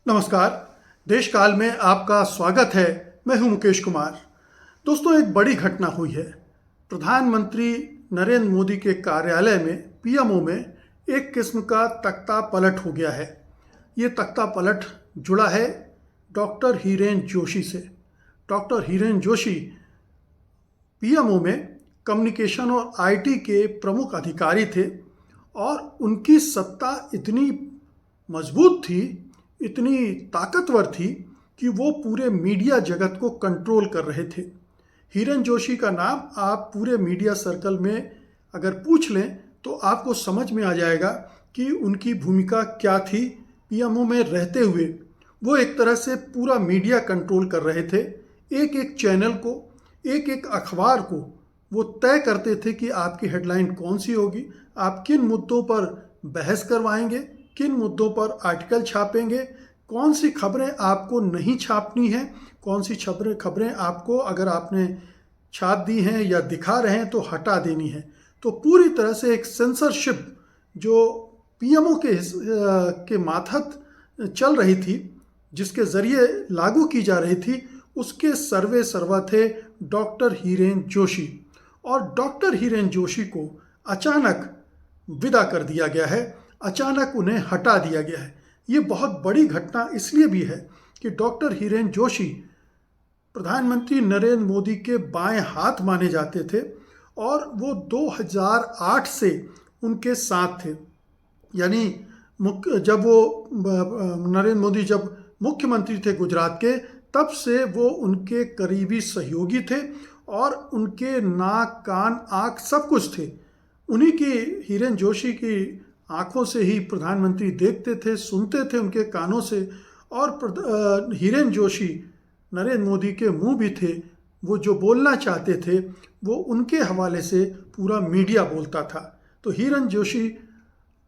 नमस्कार। देश काल में आपका स्वागत है। मैं हूं मुकेश कुमार। दोस्तों, एक बड़ी घटना हुई है। प्रधानमंत्री नरेंद्र मोदी के कार्यालय में पीएमओ में एक किस्म का तख्ता पलट हो गया है। ये तख्ता पलट जुड़ा है डॉक्टर हीरेन जोशी से। डॉक्टर हीरेन जोशी पीएमओ में कम्युनिकेशन और आईटी के प्रमुख अधिकारी थे और उनकी सत्ता इतनी मजबूत थी, इतनी ताकतवर थी कि वो पूरे मीडिया जगत को कंट्रोल कर रहे थे। हीरेन जोशी का नाम आप पूरे मीडिया सर्कल में अगर पूछ लें तो आपको समझ में आ जाएगा कि उनकी भूमिका क्या थी। पीएमओ में रहते हुए वो एक तरह से पूरा मीडिया कंट्रोल कर रहे थे। एक एक चैनल को, एक एक अखबार को वो तय करते थे कि आपकी हेडलाइन कौन सी होगी, आप किन मुद्दों पर बहस करवाएंगे, किन मुद्दों पर आर्टिकल छापेंगे, कौन सी खबरें आपको नहीं छापनी है, कौन सी खबरें आपको अगर आपने छाप दी हैं या दिखा रहे हैं तो हटा देनी है। तो पूरी तरह से एक सेंसरशिप जो पीएमओ के मातहत चल रही थी, जिसके ज़रिए लागू की जा रही थी, उसके सर्वे सर्वा थे डॉक्टर हीरेन जोशी। और डॉक्टर हीरेन जोशी को अचानक विदा कर दिया गया है, अचानक उन्हें हटा दिया गया है। ये बहुत बड़ी घटना इसलिए भी है कि डॉक्टर हीरेन जोशी प्रधानमंत्री नरेंद्र मोदी के बाएं हाथ माने जाते थे और वो 2008 से उनके साथ थे। यानी जब वो नरेंद्र मोदी जब मुख्यमंत्री थे गुजरात के, तब से वो उनके करीबी सहयोगी थे और उनके नाक कान आँख सब कुछ थे। उन्हीं की, हीरेन जोशी की आँखों से ही प्रधानमंत्री देखते थे, सुनते थे उनके कानों से। और हीरेन जोशी नरेंद्र मोदी के मुंह भी थे। वो जो बोलना चाहते थे वो उनके हवाले से पूरा मीडिया बोलता था। तो हीरेन जोशी,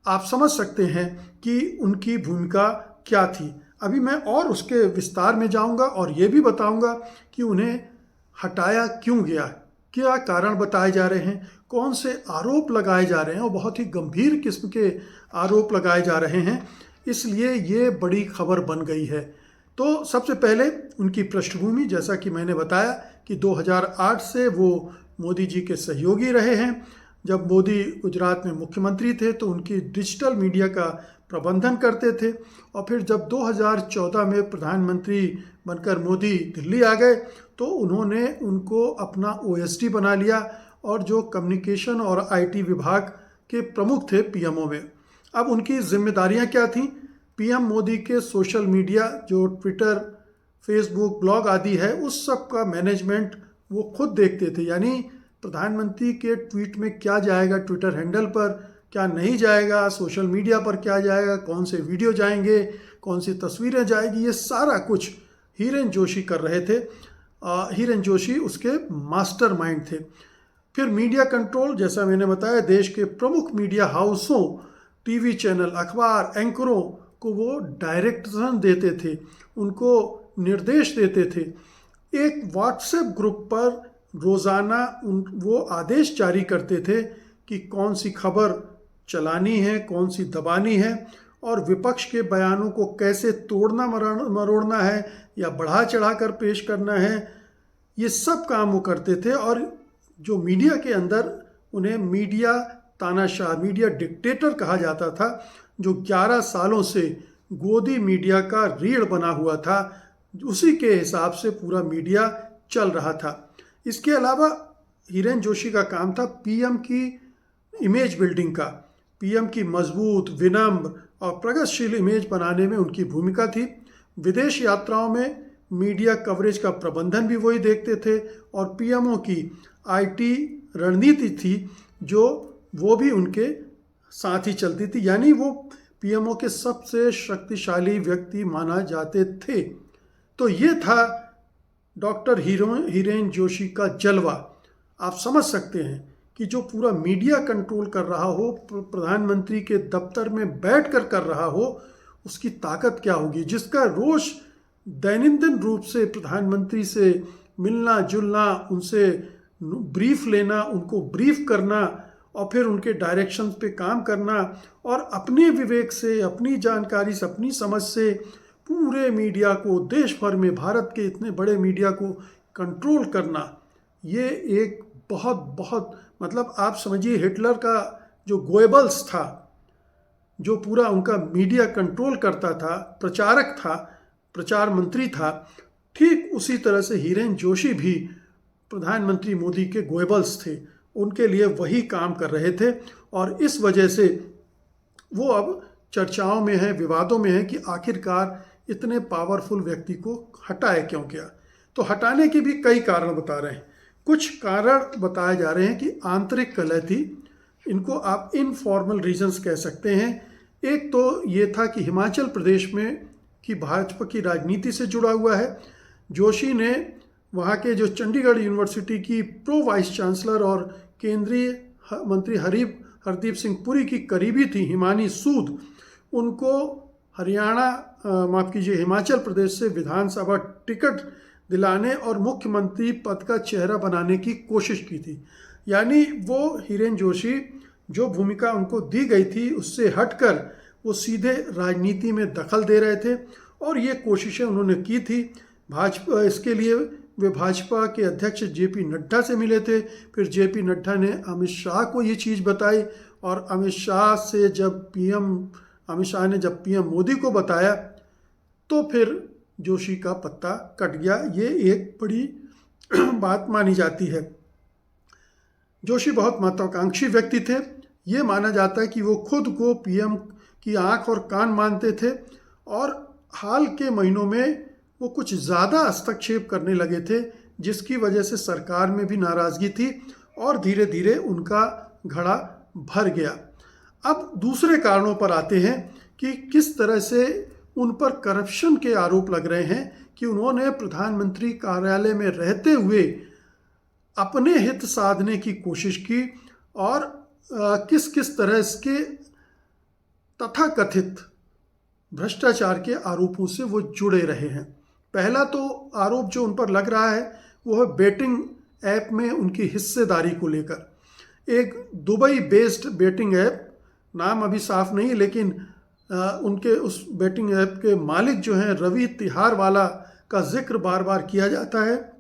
आप समझ सकते हैं कि उनकी भूमिका क्या थी। अभी मैं और उसके विस्तार में जाऊंगा और ये भी बताऊंगा कि उन्हें हटाया क्यों गया, क्या कारण बताए जा रहे हैं, कौन से आरोप लगाए जा रहे हैं, और बहुत ही गंभीर किस्म के आरोप लगाए जा रहे हैं, इसलिए ये बड़ी खबर बन गई है। तो सबसे पहले उनकी पृष्ठभूमि, जैसा कि मैंने बताया कि 2008 से वो मोदी जी के सहयोगी रहे हैं। जब मोदी गुजरात में मुख्यमंत्री थे तो उनकी डिजिटल मीडिया का प्रबंधन करते थे, और फिर जब 2014 में प्रधानमंत्री बनकर मोदी दिल्ली आ गए तो उन्होंने उनको अपना ओएसडी बना लिया और जो कम्युनिकेशन और आईटी विभाग के प्रमुख थे पीएमओ में। अब उनकी जिम्मेदारियां क्या थीं? पीएम मोदी के सोशल मीडिया, जो ट्विटर, फेसबुक, ब्लॉग आदि है, उस सब का मैनेजमेंट वो खुद देखते थे। यानी प्रधानमंत्री के ट्वीट में क्या जाएगा ट्विटर हैंडल पर, क्या नहीं जाएगा, सोशल मीडिया पर क्या जाएगा, कौन से वीडियो जाएंगे, कौन सी तस्वीरें जाएगी, ये सारा कुछ हीरेन जोशी कर रहे थे। हीरेन जोशी उसके मास्टरमाइंड थे। फिर मीडिया कंट्रोल, जैसा मैंने बताया, देश के प्रमुख मीडिया हाउसों, टीवी चैनल, अखबार, एंकरों को वो डायरेक्शन देते थे, उनको निर्देश देते थे। एक व्हाट्सएप ग्रुप पर रोज़ाना वो आदेश जारी करते थे कि कौन सी खबर चलानी है, कौन सी दबानी है, और विपक्ष के बयानों को कैसे तोड़ना मरोड़ना है या बढ़ा चढ़ा कर पेश करना है। ये सब काम वो करते थे। और जो मीडिया के अंदर उन्हें मीडिया तानाशाह, मीडिया डिक्टेटर कहा जाता था, जो 11 सालों से गोदी मीडिया का रीढ़ बना हुआ था, उसी के हिसाब से पूरा मीडिया चल रहा था। इसके अलावा हीरेन जोशी का काम था पीएम की इमेज बिल्डिंग का। पीएम की मजबूत, विनम्र और प्रगतिशील इमेज बनाने में उनकी भूमिका थी। विदेश यात्राओं में मीडिया कवरेज का प्रबंधन भी वही देखते थे, और पीएमओ की आईटी रणनीति थी जो वो भी उनके साथ ही चलती थी। यानी वो पीएमओ के सबसे शक्तिशाली व्यक्ति माना जाते थे। तो ये था डॉक्टर हीरेन जोशी का जलवा। आप समझ सकते हैं कि जो पूरा मीडिया कंट्रोल कर रहा हो, प्रधानमंत्री के दफ्तर में बैठकर कर रहा हो, उसकी ताकत क्या होगी। जिसका रोज दैनंदिन रूप से प्रधानमंत्री से मिलना जुलना, उनसे ब्रीफ लेना, उनको ब्रीफ करना, और फिर उनके डायरेक्शन पे काम करना, और अपने विवेक से, अपनी जानकारी से, अपनी समझ से पूरे मीडिया को, देश भर में भारत के इतने बड़े मीडिया को कंट्रोल करना, ये एक बहुत बहुत मतलब आप समझिए हिटलर का जो गोएबल्स था, जो पूरा उनका मीडिया कंट्रोल करता था, प्रचारक था, प्रचार मंत्री था, ठीक उसी तरह से हिरेन जोशी भी प्रधानमंत्री मोदी के गोएबल्स थे। उनके लिए वही काम कर रहे थे और इस वजह से वो अब चर्चाओं में है, विवादों में है कि आखिरकार इतने पावरफुल व्यक्ति को हटाए क्यों गया। तो हटाने के भी कई कारण बता रहे हैं। कुछ कारण बताए जा रहे हैं कि आंतरिक कलह थी, इनको आप इनफॉर्मल रीजंस कह सकते हैं। एक तो ये था कि हिमाचल प्रदेश में की भाजपा की राजनीति से जुड़ा हुआ है। जोशी ने वहाँ के जो चंडीगढ़ यूनिवर्सिटी की प्रो वाइस चांसलर और केंद्रीय मंत्री हरदीप सिंह पुरी की करीबी थी हिमानी सूद, उनको हिमाचल प्रदेश से विधानसभा टिकट दिलाने और मुख्यमंत्री पद का चेहरा बनाने की कोशिश की थी। यानी वो हिरेन जोशी जो भूमिका उनको दी गई थी उससे हटकर वो सीधे राजनीति में दखल दे रहे थे और ये कोशिशें उन्होंने की थी। भाजपा इसके लिए वे भाजपा के अध्यक्ष जेपी नड्डा से मिले थे। फिर जेपी नड्डा ने अमित शाह को ये चीज़ बताई और अमित शाह ने जब पीएम मोदी को बताया तो फिर जोशी का पत्ता कट गया। ये एक बड़ी बात मानी जाती है। जोशी बहुत महत्वाकांक्षी व्यक्ति थे। ये माना जाता है कि वो खुद को पीएम की आंख और कान मानते थे और हाल के महीनों में वो कुछ ज़्यादा हस्तक्षेप करने लगे थे, जिसकी वजह से सरकार में भी नाराज़गी थी और धीरे धीरे उनका घड़ा भर गया। अब दूसरे कारणों पर आते हैं कि किस तरह से उन पर करप्शन के आरोप लग रहे हैं कि उन्होंने प्रधानमंत्री कार्यालय में रहते हुए अपने हित साधने की कोशिश की और किस किस तरह इसके तथाकथित भ्रष्टाचार के आरोपों से वो जुड़े रहे हैं। पहला तो आरोप जो उन पर लग रहा है वो है बेटिंग ऐप में उनकी हिस्सेदारी को लेकर। एक दुबई बेस्ड बेटिंग ऐप, नाम अभी साफ नहीं, लेकिन उनके उस बेटिंग ऐप के मालिक जो हैं रवि तिहारवाला का जिक्र बार बार किया जाता है।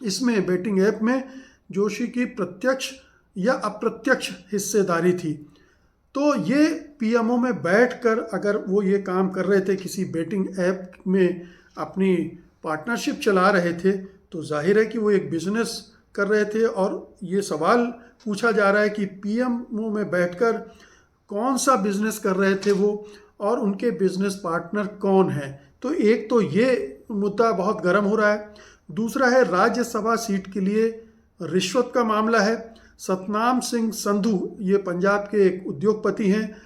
इसमें बेटिंग ऐप में जोशी की प्रत्यक्ष या अप्रत्यक्ष हिस्सेदारी थी। तो ये पीएमओ में बैठकर अगर वो ये काम कर रहे थे, किसी बेटिंग ऐप में अपनी पार्टनरशिप चला रहे थे, तो जाहिर है कि वो एक बिजनेस कर रहे थे। और ये सवाल पूछा जा रहा है कि पीएमओ में बैठकर कौन सा बिजनेस कर रहे थे वो और उनके बिजनेस पार्टनर कौन हैं। तो एक तो ये मुद्दा बहुत गर्म हो रहा है। दूसरा है राज्यसभा सीट के लिए रिश्वत का मामला है। सतनाम सिंह संधू, ये पंजाब के एक उद्योगपति हैं,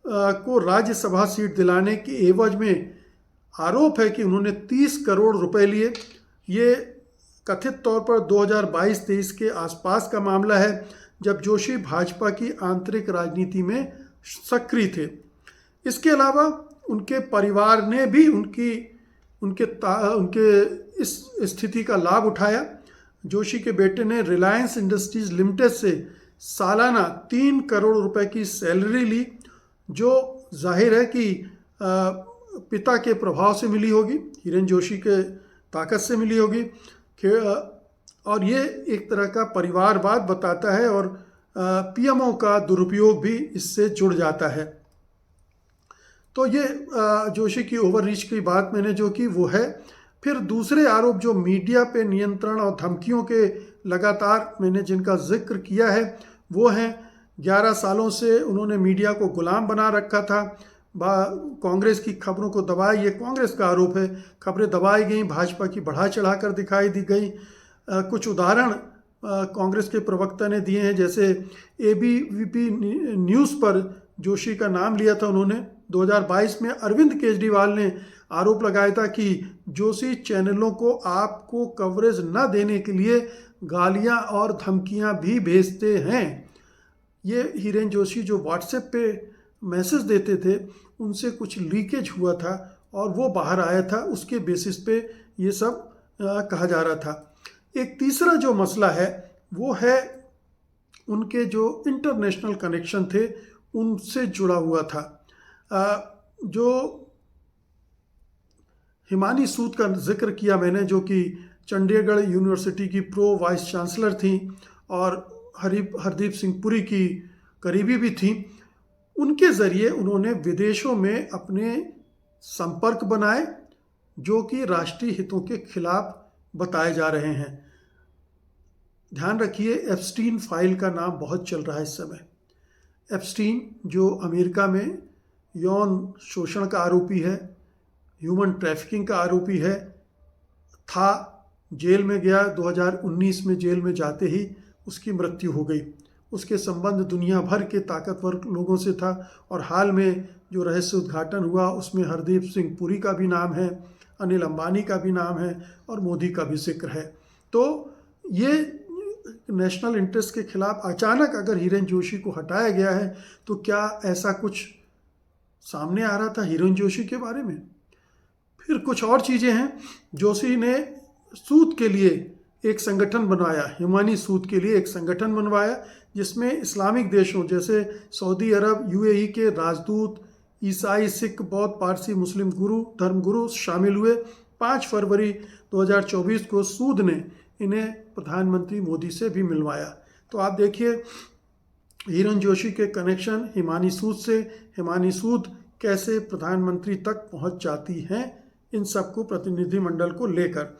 को राज्यसभा सीट दिलाने के एवज में आरोप है कि उन्होंने 30 करोड़ रुपए लिए। ये कथित तौर पर 2022-23 के आसपास का मामला है, जब जोशी भाजपा की आंतरिक राजनीति में सक्रिय थे। इसके अलावा उनके परिवार ने भी उनके इस स्थिति का लाभ उठाया। जोशी के बेटे ने रिलायंस इंडस्ट्रीज लिमिटेड से सालाना 3 करोड़ रुपए की सैलरी ली, जो जाहिर है कि पिता के प्रभाव से मिली होगी, हिरेन जोशी के ताकत से मिली होगी। और ये एक तरह का परिवारवाद बताता है और पीएमओ का दुरुपयोग भी इससे जुड़ जाता है। तो ये जोशी की ओवररीच की बात मैंने जो की वो है। फिर दूसरे आरोप जो मीडिया पे नियंत्रण और धमकियों के लगातार मैंने जिनका जिक्र किया है वो हैं 11 सालों से उन्होंने मीडिया को गुलाम बना रखा था। कांग्रेस की खबरों को दबाया, ये कांग्रेस का आरोप है। खबरें दबाई गई, भाजपा की बढ़ा चढ़ाकर दिखाई दी गई। कुछ उदाहरण कांग्रेस के प्रवक्ता ने दिए हैं, जैसे एबीवीपी न्यूज़ पर जोशी का नाम लिया था उन्होंने। 2022 में अरविंद केजरीवाल ने आरोप लगाया था कि जोशी चैनलों को आपको कवरेज न देने के लिए गालियां और धमकियां भी भेजते हैं। ये हिरेन जोशी जो व्हाट्सएप पे मैसेज देते थे उनसे कुछ लीकेज हुआ था और वो बाहर आया था, उसके बेसिस पे ये सब कहा जा रहा था। एक तीसरा जो मसला है वो है उनके जो इंटरनेशनल कनेक्शन थे उनसे जुड़ा हुआ था। जो हिमानी सूद का जिक्र किया मैंने, जो कि चंडीगढ़ यूनिवर्सिटी की प्रो वाइस चांसलर थी और हरदीप सिंह पुरी की करीबी भी थी। उनके ज़रिए उन्होंने विदेशों में अपने संपर्क बनाए जो कि राष्ट्रीय हितों के खिलाफ बताए जा रहे हैं। ध्यान रखिए, एप्स्टीन फाइल का नाम बहुत चल रहा है इस समय। एप्स्टीन जो अमेरिका में यौन शोषण का आरोपी है, ह्यूमन ट्रैफिकिंग का आरोपी है, था, जेल में गया। 2019 में जेल में जाते ही उसकी मृत्यु हो गई। उसके संबंध दुनिया भर के ताकतवर लोगों से था और हाल में जो रहस्य उद्घाटन हुआ उसमें हरदीप सिंह पुरी का भी नाम है, अनिल अंबानी का भी नाम है और मोदी का भी जिक्र है। तो ये नेशनल इंटरेस्ट के खिलाफ अचानक अगर हिरेन जोशी को हटाया गया है तो क्या ऐसा कुछ सामने आ रहा था हिरेन जोशी के बारे में? फिर कुछ और चीज़ें हैं। जोशी ने सूद के लिए एक संगठन बनवाया, हिमानी सूद के लिए एक संगठन बनवाया जिसमें इस्लामिक देशों जैसे सऊदी अरब, यूएई के राजदूत, ईसाई, सिख, बौद्ध, पारसी, मुस्लिम धर्मगुरु शामिल हुए। 5 फरवरी 2024 को सूद ने इन्हें प्रधानमंत्री मोदी से भी मिलवाया। तो आप देखिए हिरेन जोशी के कनेक्शन हिमानी सूद से, हिमानी सूद कैसे प्रधानमंत्री तक पहुंच जाती हैं इन सबको प्रतिनिधिमंडल को लेकर।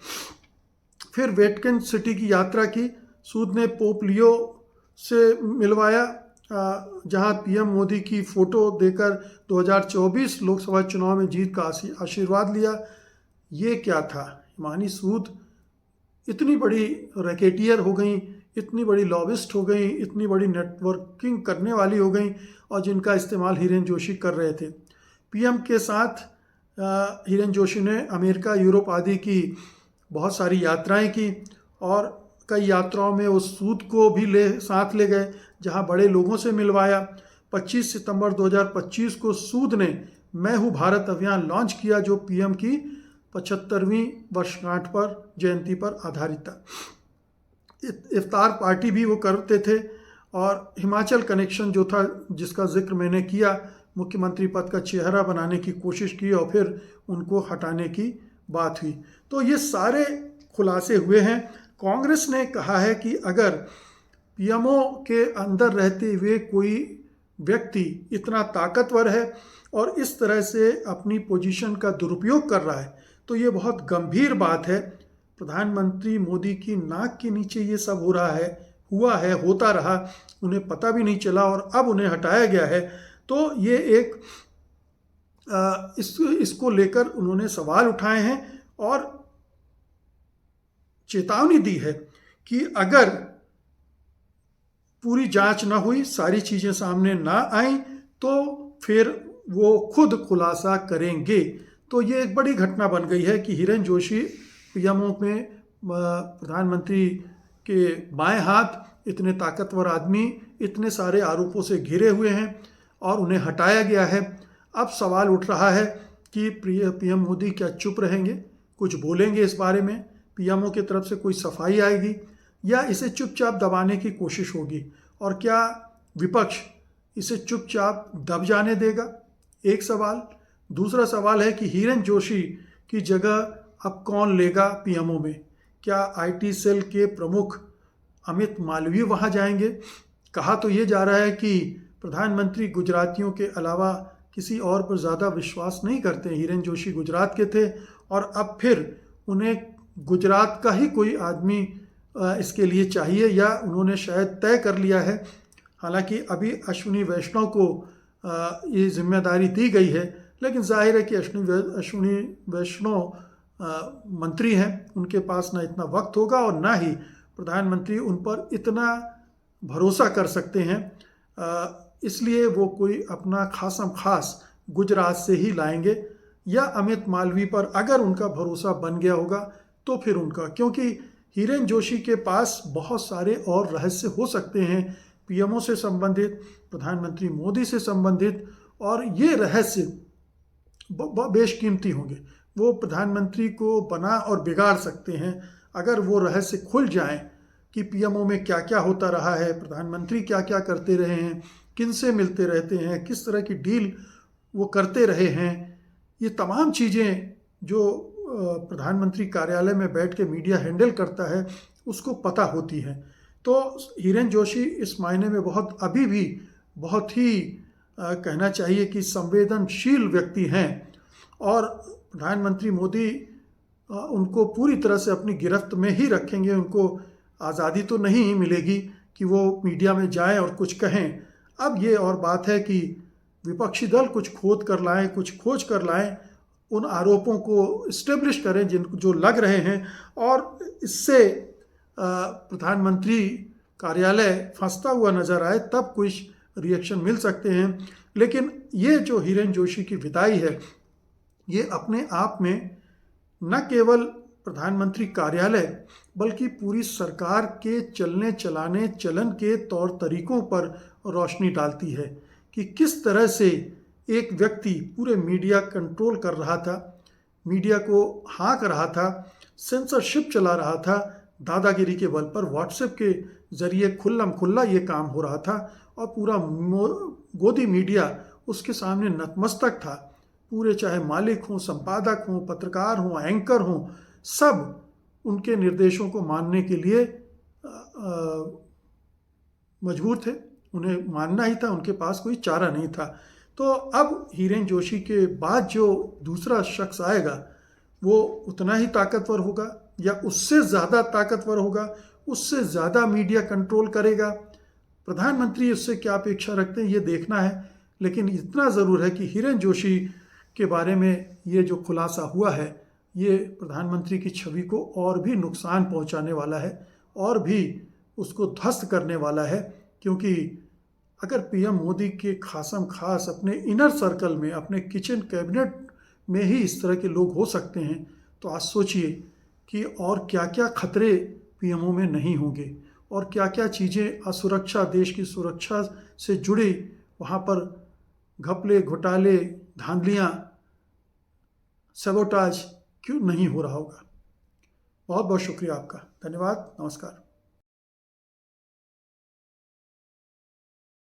फिर वेटिकन सिटी की यात्रा की। सूद ने पोप लियो से मिलवाया, जहां पीएम मोदी की फ़ोटो देकर 2024 लोकसभा चुनाव में जीत का आशीर्वाद लिया। ये क्या था? हिमानी सूद इतनी बड़ी रैकेटियर हो गई, इतनी बड़ी लॉबिस्ट हो गई, इतनी बड़ी नेटवर्किंग करने वाली हो गई और जिनका इस्तेमाल हिरेन जोशी कर रहे थे। पीएम के साथ हिरेन जोशी ने अमेरिका, यूरोप आदि की बहुत सारी यात्राएं की और कई यात्राओं में उस सूद को भी साथ ले गए, जहां बड़े लोगों से मिलवाया। 25 सितंबर 2025 को सूद ने मैं हूँ भारत अभियान लॉन्च किया जो पीएम की 75वीं वर्षगांठ पर जयंती पर आधारित था। इफ्तार पार्टी भी वो करते थे और हिमाचल कनेक्शन जो था जिसका जिक्र मैंने किया, मुख्यमंत्री पद का चेहरा बनाने की कोशिश की और फिर उनको हटाने की बात हुई। तो ये सारे खुलासे हुए हैं। कांग्रेस ने कहा है कि अगर पीएमओ के अंदर रहते हुए कोई व्यक्ति इतना ताकतवर है और इस तरह से अपनी पोजीशन का दुरुपयोग कर रहा है तो ये बहुत गंभीर बात है। प्रधानमंत्री मोदी की नाक के नीचे ये सब हो रहा है, हुआ है, होता रहा, उन्हें पता भी नहीं चला और अब उन्हें हटाया गया है। तो ये एक इसको लेकर उन्होंने सवाल उठाए हैं और चेतावनी दी है कि अगर पूरी जांच ना हुई, सारी चीज़ें सामने ना आई तो फिर वो खुद खुलासा करेंगे। तो ये एक बड़ी घटना बन गई है कि हिरेन जोशी पीएमओ में प्रधानमंत्री के बाएं हाथ, इतने ताकतवर आदमी इतने सारे आरोपों से घिरे हुए हैं और उन्हें हटाया गया है। अब सवाल उठ रहा है कि पीएम मोदी क्या चुप रहेंगे, कुछ बोलेंगे इस बारे में, पीएमओ की तरफ से कोई सफाई आएगी या इसे चुपचाप दबाने की कोशिश होगी और क्या विपक्ष इसे चुपचाप दब जाने देगा? एक सवाल। दूसरा सवाल है कि हिरेन जोशी की जगह अब कौन लेगा पीएमओ में? क्या आईटी सेल के प्रमुख अमित मालवीय वहां जाएंगे? कहा तो ये जा रहा है कि प्रधानमंत्री गुजरातियों के अलावा किसी और पर ज़्यादा विश्वास नहीं करते। हिरेन जोशी गुजरात के थे और अब फिर उन्हें गुजरात का ही कोई आदमी इसके लिए चाहिए या उन्होंने शायद तय कर लिया है। हालांकि अभी अश्विनी वैष्णव को ये जिम्मेदारी दी गई है, लेकिन जाहिर है कि अश्विनी वैष्णव मंत्री हैं, उनके पास ना इतना वक्त होगा और ना ही प्रधानमंत्री उन पर इतना भरोसा कर सकते हैं। इसलिए वो कोई अपना खास गुजरात से ही लाएंगे या अमित मालवीय पर अगर उनका भरोसा बन गया होगा तो फिर उनका, क्योंकि हिरेन जोशी के पास बहुत सारे और रहस्य हो सकते हैं पीएमओ से संबंधित, प्रधानमंत्री मोदी से संबंधित, और ये रहस्य बेशकीमती होंगे। वो प्रधानमंत्री को बना और बिगाड़ सकते हैं अगर वो रहस्य खुल जाएं कि पीएमओ में क्या क्या होता रहा है, प्रधानमंत्री क्या क्या करते रहे हैं, किन से मिलते रहते हैं, किस तरह की डील वो करते रहे हैं। ये तमाम चीज़ें जो प्रधानमंत्री कार्यालय में बैठ के मीडिया हैंडल करता है उसको पता होती है। तो हिरेन जोशी इस मायने में अभी भी बहुत ही कहना चाहिए कि संवेदनशील व्यक्ति हैं और प्रधानमंत्री मोदी उनको पूरी तरह से अपनी गिरफ्त में ही रखेंगे। उनको आज़ादी तो नहीं मिलेगी कि वो मीडिया में जाएं और कुछ कहें। अब ये और बात है कि विपक्षी दल कुछ खोद कर लाएं, कुछ खोज कर लाएं, उन आरोपों को इस्टेब्लिश करें जो लग रहे हैं, और इससे प्रधानमंत्री कार्यालय फंसता हुआ नजर आए तब कुछ रिएक्शन मिल सकते हैं। लेकिन ये जो हिरेन जोशी की विदाई है, ये अपने आप में न केवल प्रधानमंत्री कार्यालय बल्कि पूरी सरकार के चलने चलाने चलन के तौर तरीकों पर रोशनी डालती है कि किस तरह से एक व्यक्ति पूरे मीडिया कंट्रोल कर रहा था, मीडिया को हाँक रहा था, सेंसरशिप चला रहा था, दादागिरी के बल पर व्हाट्सएप के जरिए खुल्लम खुल्ला ये काम हो रहा था और पूरा गोदी मीडिया उसके सामने नतमस्तक था। पूरे चाहे मालिक हों, संपादक हों, पत्रकार हों, एंकर हों, सब उनके निर्देशों को मानने के लिए मजबूर थे। उन्हें मानना ही था, उनके पास कोई चारा नहीं था। तो अब हिरेन जोशी के बाद जो दूसरा शख्स आएगा वो उतना ही ताकतवर होगा या उससे ज़्यादा ताकतवर होगा, उससे ज़्यादा मीडिया कंट्रोल करेगा। प्रधानमंत्री उससे क्या अपेक्षा रखते हैं ये देखना है। लेकिन इतना ज़रूर है कि हिरेन जोशी के बारे में ये जो खुलासा हुआ है ये प्रधानमंत्री की छवि को और भी नुकसान पहुंचाने वाला है और भी उसको ध्वस्त करने वाला है। क्योंकि अगर पीएम मोदी के खासम खास अपने इनर सर्कल में, अपने किचन कैबिनेट में ही इस तरह के लोग हो सकते हैं, तो आज सोचिए कि और क्या क्या खतरे पीएमओ में नहीं होंगे और क्या क्या चीज़ें असुरक्षा, देश की सुरक्षा से जुड़ी वहाँ पर घपले, घोटाले, धांधलियाँ, सबोटाज क्यों नहीं हो रहा होगा। बहुत बहुत शुक्रिया आपका। धन्यवाद। नमस्कार।